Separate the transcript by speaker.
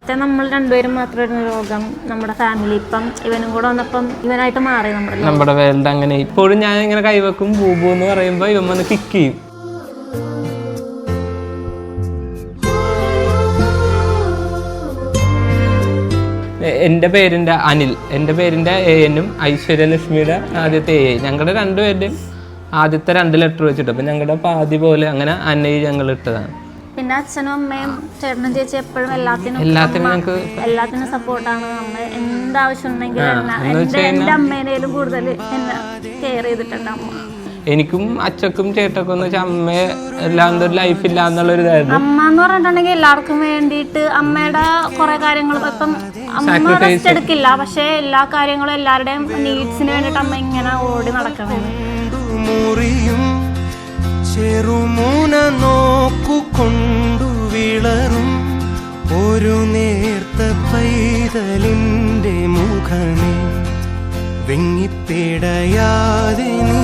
Speaker 1: നേരത്തെ നമ്മൾ രണ്ടുപേരും മാത്രമായിരുന്നു രോഗം, നമ്മുടെ ഫാമിലി. ഇപ്പം ഇവനും കൂടെ വന്നപ്പം ഇവനായിട്ട് മാറി നമ്മുടെ
Speaker 2: വേൾഡ്. അങ്ങനെ ഇപ്പോഴും ഞാൻ ഇങ്ങനെ കൈവെക്കും ബൂബു എന്ന് പറയുമ്പോൾ ഇവൻ വന്ന് കിക്ക് ചെയ്യും. എൻ്റെ പേരിൻ്റെ അനിൽ, എൻ്റെ പേരിൻ്റെ AN-ഉം ഐശ്വര്യലക്ഷ്മിയുടെ ആദ്യത്തെ AA. ഞങ്ങളുടെ രണ്ടുപേരുടെയും ആദ്യത്തെ 2 ലെറ്റർ വെച്ചിട്ട് അപ്പം ഞങ്ങളുടെ പാതി പോലെ അങ്ങനെ അന്നൈ ഞങ്ങൾ ഇട്ടതാണ്.
Speaker 1: പിന്നെ അച്ഛനും അമ്മയും ചേട്ടനും ചേച്ചി എപ്പോഴും എല്ലാത്തിനും സപ്പോർട്ടാണ്. അമ്മ എന്താവശ്യം ഉണ്ടെങ്കിലും എൻ്റെ അമ്മേനേലും കൂടുതൽ എന്നെ കെയർ ചെയ്തിട്ടുണ്ട് അമ്മ.
Speaker 2: എനിക്കും അച്ഛക്കും ചേട്ടക്കും എന്ന് വെച്ചാൽ അമ്മയെ എല്ലാണ്ട് ഒരു ലൈഫില്ല എന്നുള്ളൊരു ഇതായിരുന്നു.
Speaker 1: അമ്മ എന്ന് പറഞ്ഞിട്ടുണ്ടെങ്കിൽ എല്ലാവർക്കും വേണ്ടിയിട്ട് അമ്മയുടെ കുറെ കാര്യങ്ങൾ ഇപ്പം അമ്മ റെസ്റ്റ് എടുക്കില്ല, പക്ഷെ എല്ലാ കാര്യങ്ങളും എല്ലാവരുടെയും നീഡ്സിന് വേണ്ടിയിട്ട് അമ്മ ഇങ്ങനെ ഓടി നടക്കണം.
Speaker 3: ചെറുമൂന നോക്കുകൊണ്ടു വിളറും ഒരു നേർത്ത പൈതലിൻ്റെ മുഖമേ വെങ്ങിപ്പിടയാതെ നീ